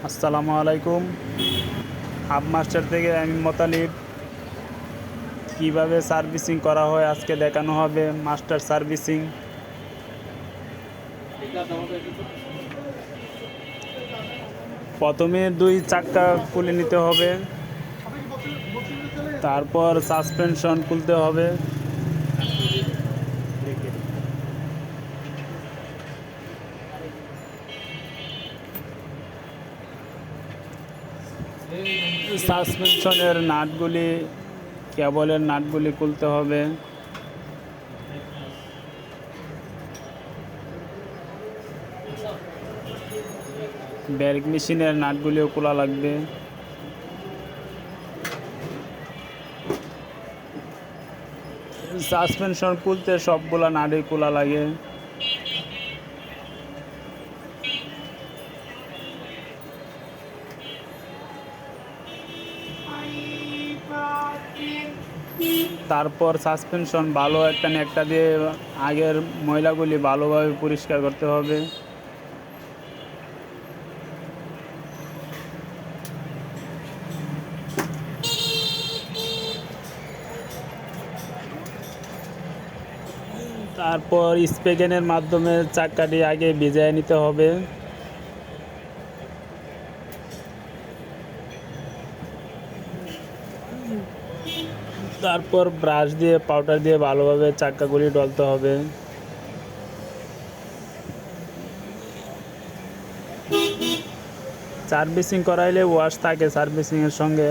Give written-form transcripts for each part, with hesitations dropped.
আসসালামু আলাইকুম। Hub master থেকে আমি মোতালিব। কিভাবে সার্ভিসিং করা হয় আজকে দেখানো হবে। Master servicing. প্রথমে দুই চাক্কা খুলে নিতে হবে, তারপর সাসপেনশন খুলতে হবে। সাসপেনশনের নাটগুলি, কেবলের নাটগুলি খুলতে হবে। ব্রেক মেশিনের নাটগুলিও খোলা লাগবে। সাসপেনশন খুলতে সবগুলা নাটই খোলা লাগে। তারপর সাসপেনশন ভালো একটা ন্যাকটা দিয়ে আগের ময়লাগুলি ভালোভাবে পরিষ্কার করতে হবে। তারপর স্প্রে মাধ্যমে চাক্কাটি আগে ভিজিয়ে নিতে হবে। তারপর ব্রাশ দিয়ে পাউডার দিয়ে ভালোভাবে চাক্কাগুলি ডলতে হবে। সার্ভিসিং করাইলে ওয়াশ থাকে সার্ভিসিংয়ের সঙ্গে।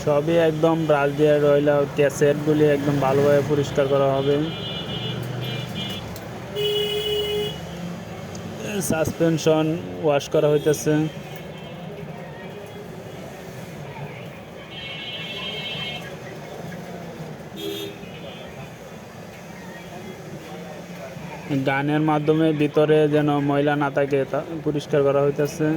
সবই একদম ব্রাশ দিয়ে রইলে ক্যাসেটগুলি একদম ভালোভাবে পরিষ্কার করা হবে। সাসপেনশন ওয়াশ করা হইতেছে। গানের মাধ্যমে ভিতরে যেন ময়লা না থাকে তা পরিষ্কার করা হইতেছে।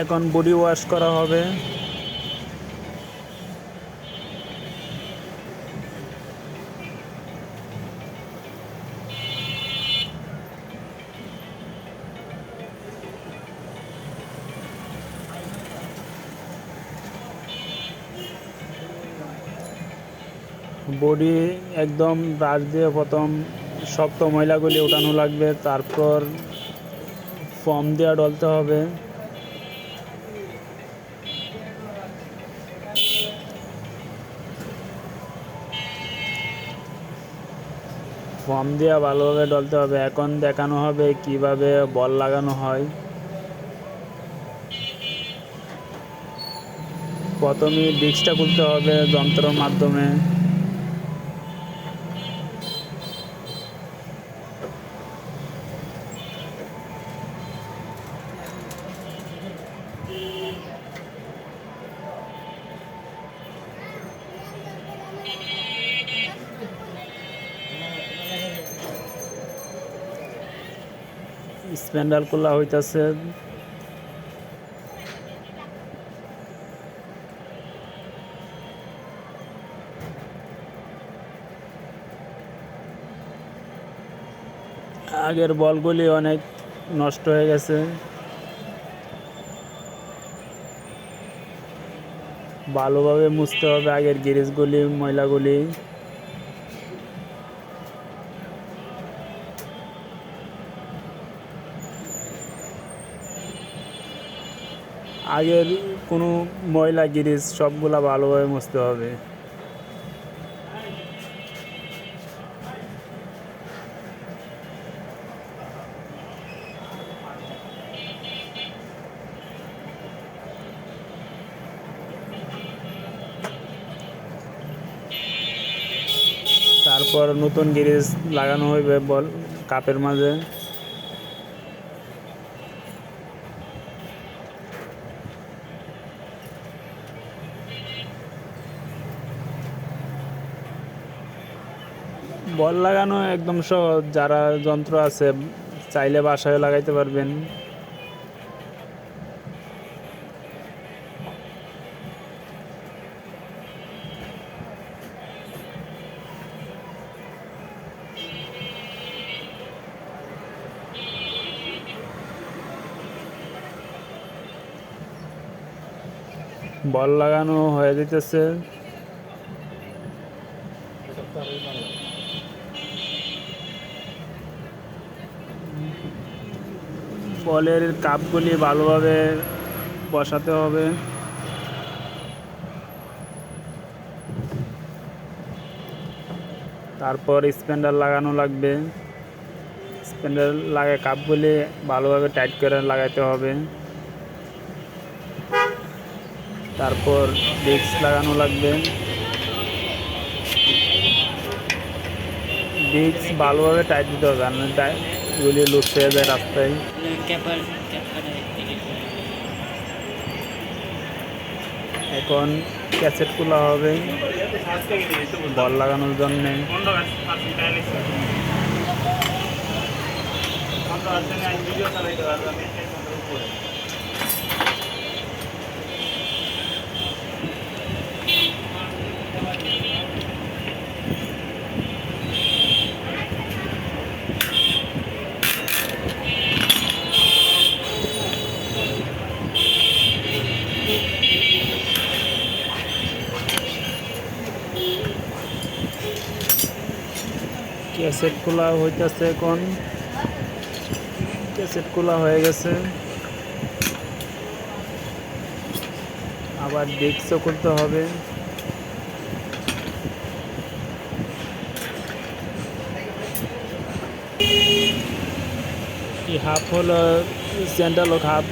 এখন বডি ওয়াশ করা হবে। বডি একদম ব্রাশ দিয়ে প্রথম শক্ত ময়লাগুলি উঠানো লাগবে, তারপর ফোম দিয়ে ডলতে হবে। ফোম দিয়ে ভালোভাবে ডলতে হবে। এখন দেখানো হবে কিভাবে বল লাগানো হয়। প্রথমে ডিস্কটা খুলতে হবে যন্ত্রের মাধ্যমে। স্প্যান্ডাল খোলা হইতাছে। আগের বলগুলি অনেক নষ্ট হয়ে গেছে। ভালোভাবে মুছতে হবে আগের গ্যারেজগুলি, ময়লাগুলি। আগের কোনো ময়লা গ্যারেজ সবগুলা ভালোভাবে মুছতে হবে। তারপর নতুন গ্যারেজ লাগানো হইবে বল কাপের মাঝে। বল লাগানো একদম সহজ, যারা যন্ত্র আছে চাইলে বাসায় লাগাইতে পারবেন। বল লাগানো হয়ে যেতেছে। বলের কাপগুলি ভালোভাবে বসাতে হবে। তারপর স্প্যান্ডার লাগানো লাগবে। স্প্যান্ডার লাগে কাপগুলি ভালোভাবে টাইট করে লাগাতে হবে। তারপর ডিস্ক লাগানো লাগবে। ডিস্ক ভালোভাবে টাইট দিতে হবে, আর এগুলি লুজ হয়ে যায় রাস্তায়। এখন ক্যাসেট খোলা হবে বল লাগানোর জন্যে। ক্যাসেট খোলা হইতেছে, এখন ক্যাসেট খোলা হয়ে গেছে। আবার ডিস্কও করতে হবে। এই হাফ হলো সেন্ট্রাল হোক, হাফ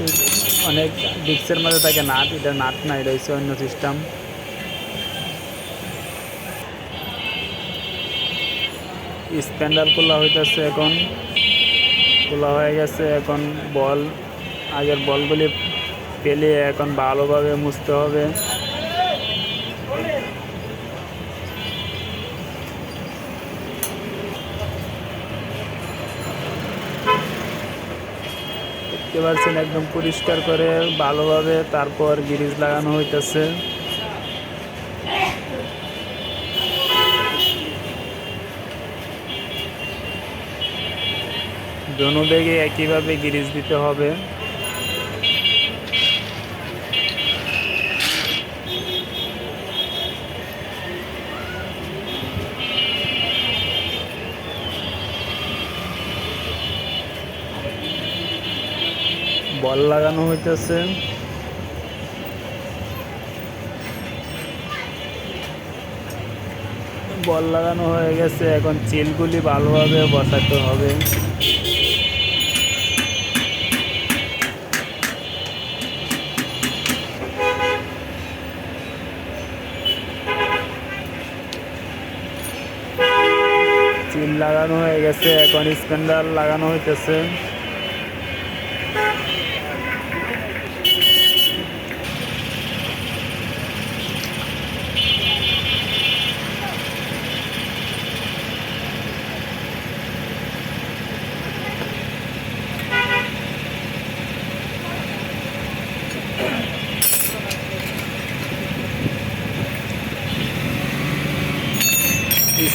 অনেক ডিস্কের মধ্যে থাকে নাট, এটা নাট না, এটা হচ্ছে অন্য সিস্টেম। স্প্যান্ডার খোলা হইতেছে, এখন খোলা হয়ে গেছে। এখন বল, আগের বলগুলি পেলে এখন ভালোভাবে মুছতে হবে। দেখতে পাচ্ছেন একদম পরিষ্কার করে ভালোভাবে, তারপর গ্রিজ লাগানো হইতেছে। দোনো দিকে একইভাবে গ্রিজ দিতে হবে। বল লাগানো হইতেছে। বল লাগানো হয়ে গেছে, এখন চিলগুলি ভালোভাবে বসাতে হবে। চিল লাগানো হয়ে গেছে, এখন স্প্যান্ডার লাগানো হইতেছে।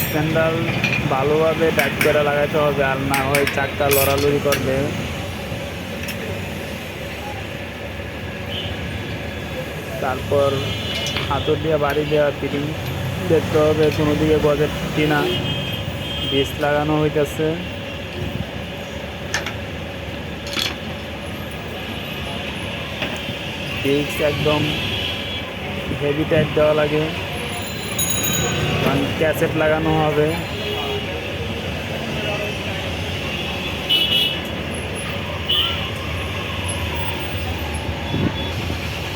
স্প্যান্ডার ভালোভাবে টাইট করে লাগাইতে হবে, আর না হয় চাকটা লড়ালড়ি করবে। তারপর হাতুর দিয়ে বাড়ি দেওয়া ফিটিং দেখতে হবে কোনো দিকে গজে কিনা। ডিস্ক লাগানো হইতেছে। ডিস্ক একদম হেভি টাইট দেওয়া লাগে, কারণ ক্যাসেট লাগানো হবে।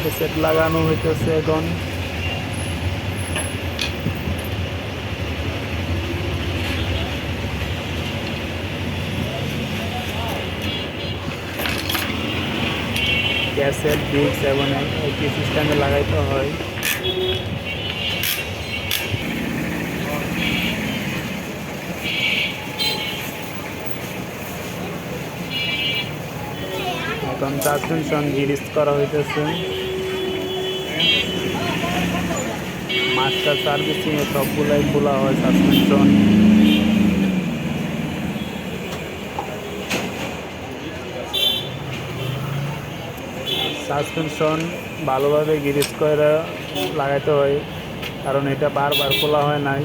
ক্যাসেট লাগানো হইতেছে এখন। ক্যাসেট ডিস্ক এবং একই সিস্টেমে লাগাইতে হয়। এখন সাসপেনশন গিরিজ করা হইতেছে। মাস্টার সার্ভিসিং এ সবগুলাই খোলা হয় সাসপেনশন। সাসপেনশন ভালোভাবে গিরিজ করে লাগাইতে হয়, কারণ এটা বারবার খোলা হয় নাই।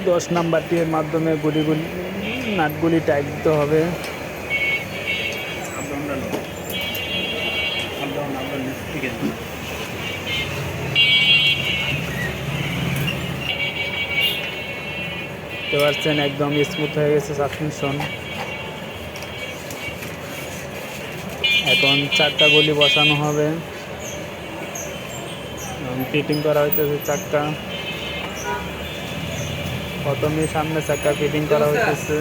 10 নাম্বারটির মাধ্যমে নাটগুলি টাইট দিতে হবে। দেখতে পাচ্ছেন একদম স্মুথ হয়ে গেছে সাসপেনশন। এখন চাক্কা গুলি বসানো হবে, ফিটিং করা হইতেছে চাক্কা। প্রথমে সামনে চাক্কা ফিটিং করা হইতেছে।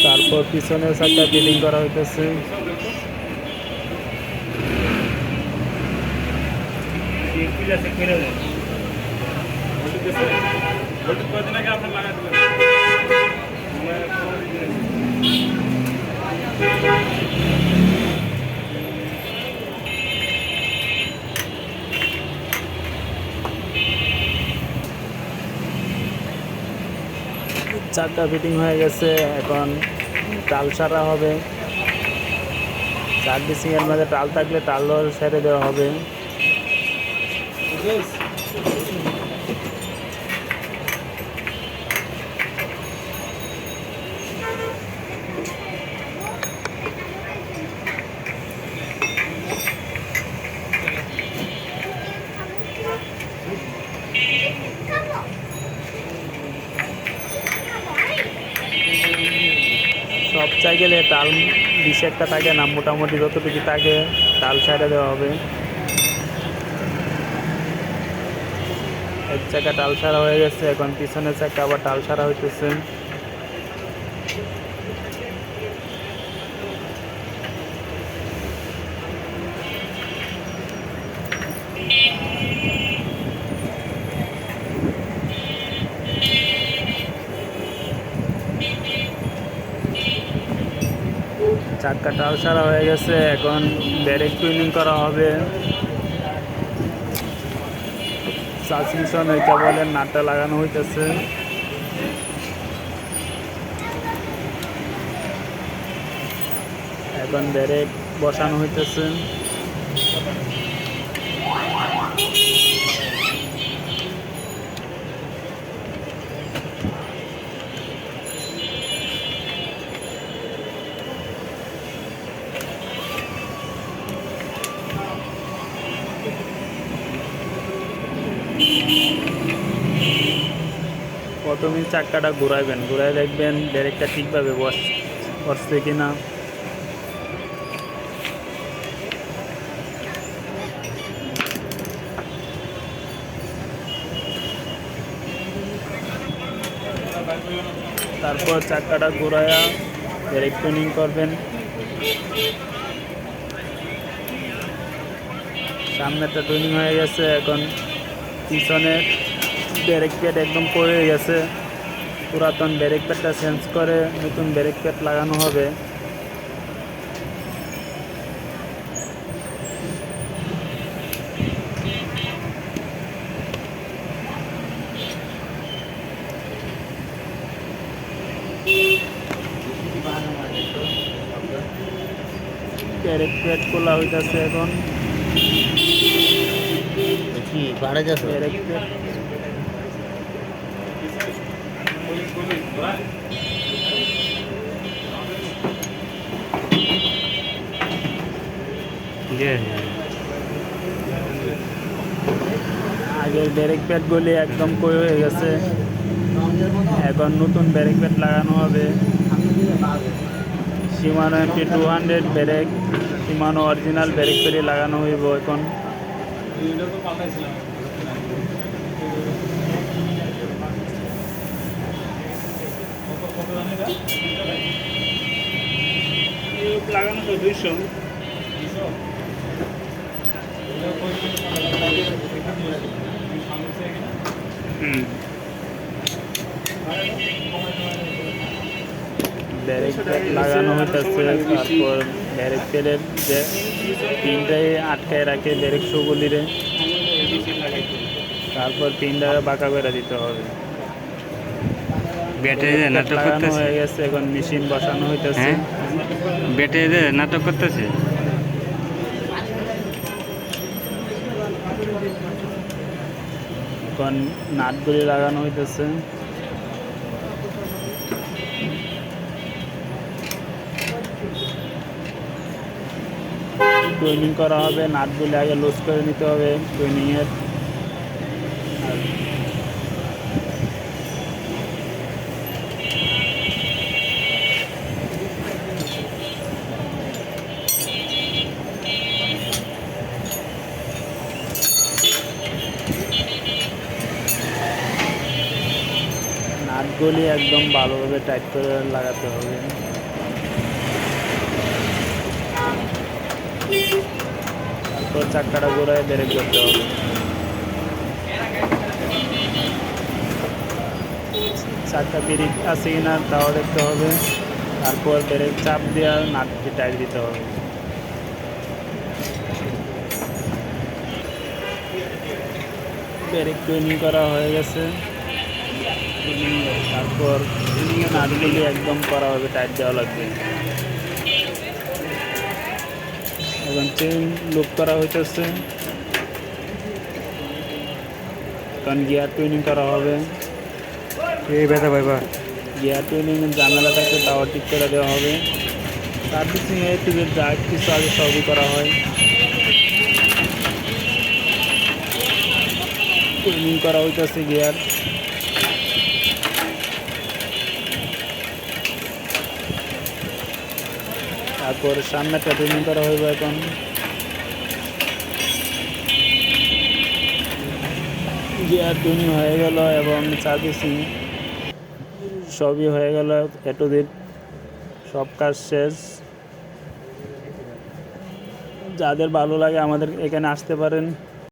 তারপর পিছনের চাক্কা ফিটিং করা হইতেছে। চাক্কা ফিটিং হয়ে গেছে, এখন টাল সারা হবে। সার্ভিসিং এর মধ্যে টাল থাকলে টাল সেরে দেওয়া হবে। সব সাইকেলে টাল 20 একটা থাকে না, মোটামুটি যতটুকু থাকে টাল সাইডে দেওয়া হবে। এক চাকা টাল সারা হয়ে গেছে, এখন পিছনের চাকা আবার টাল সারা হইতেছে। চাক্কা টাল সারা হয়ে গেছে, এখন ব্রেক টুইনিং করা হবে। সাসপেনশন এটা বলে নাটটা লাগানো হইতেছে। এখন ব্রেক বসানো হইতেছে। প্রথমে চাক্কাটা ঘুরাইবেন, ঘুরাই দেখবেন ব্রেকটা ঠিকভাবে বসছে কিনা। তারপর চাক্কাটা ঘুরাইয়া ব্রেক টুনিং করবেন। সামনেটা টুনিং হয়ে গেছে, এখন পিছনে ব্রেক প্যাড একদম পড়ে গেছে। পুরাতন ব্রেক প্যাডটা চেঞ্জ করে নতুন ব্রেক প্যাড লাগানো হবে। ব্রেক প্যাড খোলা হইতেছে এখন। ব্রেক প্যাড আগের ব্রেক প্যাডগুলি একদম ক্ষয় হয়ে গেছে। এখন নতুন ব্রেক প্যাড লাগানো হবে। Shimano MP200 brake, Shimano original brake প্যাডই লাগানো হইব এখন। লাগানো তো 200। ব্রেক প্যাড লাগানো হইতেছে। তারপর ব্রেক প্যাডের যে পিনটাই আটকায় রাখে ব্রেক শোগুলিরে, তারপর পিনটা বাঁকা করে দিতে হবে। ব্যাটারি নাটক লাগানো করতেছে, হয়ে গেছে, এখন মেশিন বসানো হইতেছে। হ্যাঁ ব্যাটারি নাটক করতেছে। এখন নাটগুলি লাগানো হইতেছে। টুইনিং করা হবে, নাটগুলি আগে লুজ করে নিতে হবে টুইনিংয়ের। নাটগুলি একদম ভালোভাবে টাইট করে লাগাতে হবে। তারপর চাক্কাটা ঘোরায় ব্রেক করতে হবে। চাক্কা ব্রেক আছে কিনা তাও দেখতে হবে। তারপর ব্রেক চাপ দিয়ে নাটটি টাইট দিতে হবে। ব্রেক টুইনিং করা হয়ে গেছে। তারপর নাটগুলি একদম করা হবে, টাইট দেওয়া লাগবে। এখন চেইন লুপ করা হইতেছে। কারণ গিয়ার টুইনিং করা হবে। এই ব্যথা পাইবা। গিয়ার টুইনিং ঝামেলা থাকলে তাও ঠিক করে দেওয়া হবে। সার্ভিসিংয়ে টিভির যা কিছু আগে সবই করা হয়। টুইনিং করা হইতেছে গিয়ার। তারপর সামনেটা টুইনিং করা হইব এখন। গিয়ার টুইনিং হয়ে গেল এবং সার্ভিসিং সবই হয়ে গেল। এতদিন সব কাজ শেষ। যাদের ভালো লাগে আমাদের এখানে আসতে পারেন।